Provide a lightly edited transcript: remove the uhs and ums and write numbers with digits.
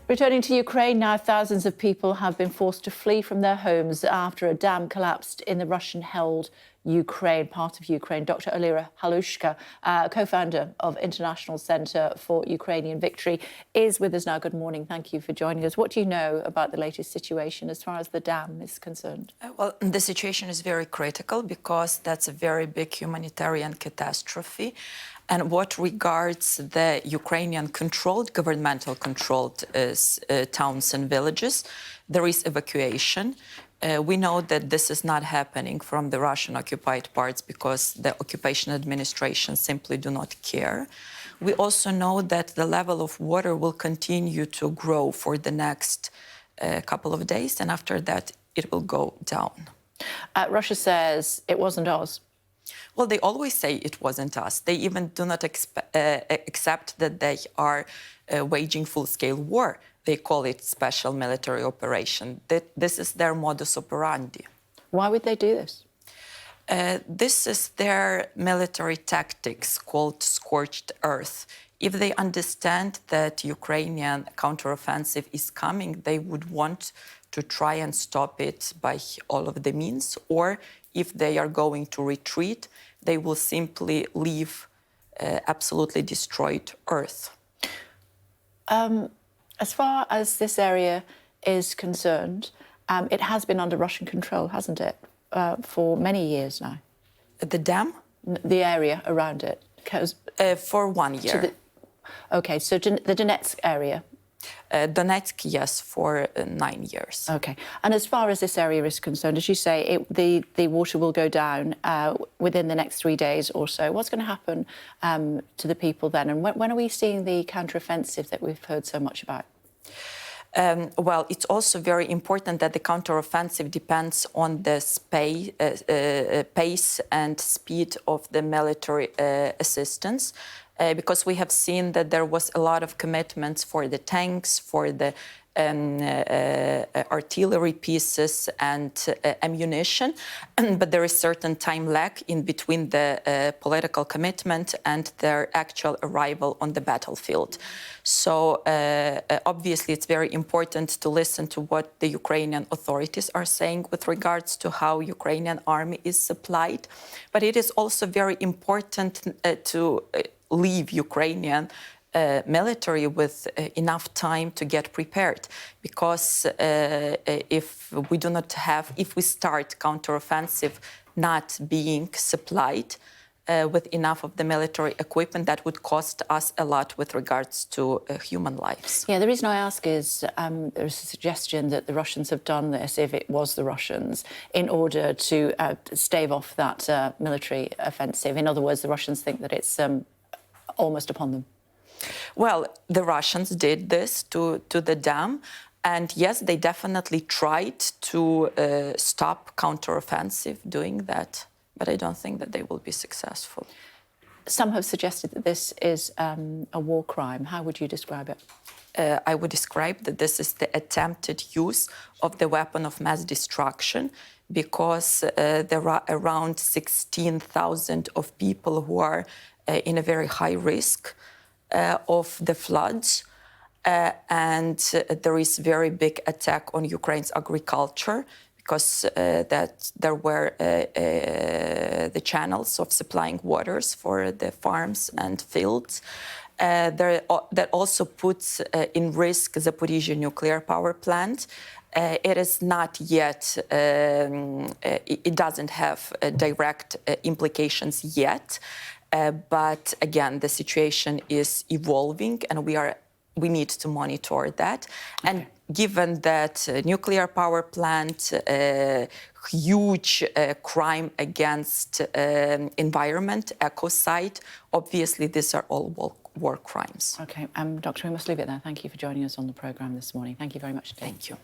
Returning to Ukraine now, thousands of people have been forced to flee from their homes after a dam collapsed in the Russian-held Ukraine, part of Ukraine. Dr. Olena Halushka, co-founder of International Centre for Ukrainian Victory, is with us now. Good morning. Thank you for joining us. What do you know about the latest situation as far as the dam is concerned? Well, the situation is very critical because that's a very big humanitarian catastrophe. And what regards the Ukrainian-controlled, governmental-controlled towns and villages, there is evacuation. We know that this is not happening from the Russian-occupied parts because the occupation administration simply do not care. We also know that the level of water will continue to grow for the next couple of days, and after that, it will go down. Russia says it wasn't us. Well, they always say it wasn't us. They even do not accept that they are waging full-scale war. They call it special military operation. This is their modus operandi. Why would they do this? This is their military tactics called scorched earth. If they understand that Ukrainian counteroffensive is coming, they would want to try and stop it by all of the means, or if they are going to retreat, they will simply leave absolutely destroyed earth. As far as this area is concerned, it has been under Russian control, hasn't it, for many years now? The dam? The area around it? For 1 year. OK, so the Donetsk area? Donetsk, yes, for 9 years. OK. And as far as this area is concerned, as you say, the water will go down within the next 3 days or so. What's going to happen to the people then? And when are we seeing the counteroffensive that we've heard so much about? Well, it's also very important that the counteroffensive depends on the pace and speed of the military assistance. Because we have seen that there was a lot of commitments for the tanks, for the artillery pieces and ammunition, but there is certain time lag in between the political commitment and their actual arrival on the battlefield. So obviously it's very important to listen to what the Ukrainian authorities are saying with regards to how Ukrainian army is supplied, but it is also very important to leave Ukrainian military with enough time to get prepared, because if we start counteroffensive not being supplied with enough of the military equipment, that would cost us a lot with regards to human lives. Yeah, the reason I ask is there's a suggestion that the Russians have done this, if it was the Russians, in order to stave off that military offensive. In other words, the Russians think that it's almost upon them. Well, the Russians did this to the dam, and yes, they definitely tried to stop counteroffensive doing that, but I don't think that they will be successful. Some have suggested that this is a war crime. How would you describe it? I would describe that this is the attempted use of the weapon of mass destruction, because there are around 16,000 of people who are in a very high risk of the floods, and there is very big attack on Ukraine's agriculture, because that there were the channels of supplying waters for the farms and fields. That also puts in risk the Zaporizhzhia nuclear power plant. It is not yet, it doesn't have direct implications yet. But again, the situation is evolving, and we need to monitor that. Okay. And given that nuclear power plant, huge crime against environment, ecocide, obviously these are all war crimes. OK, Doctor, we must leave it there. Thank you for joining us on the programme this morning. Thank you very much indeed. Thank you.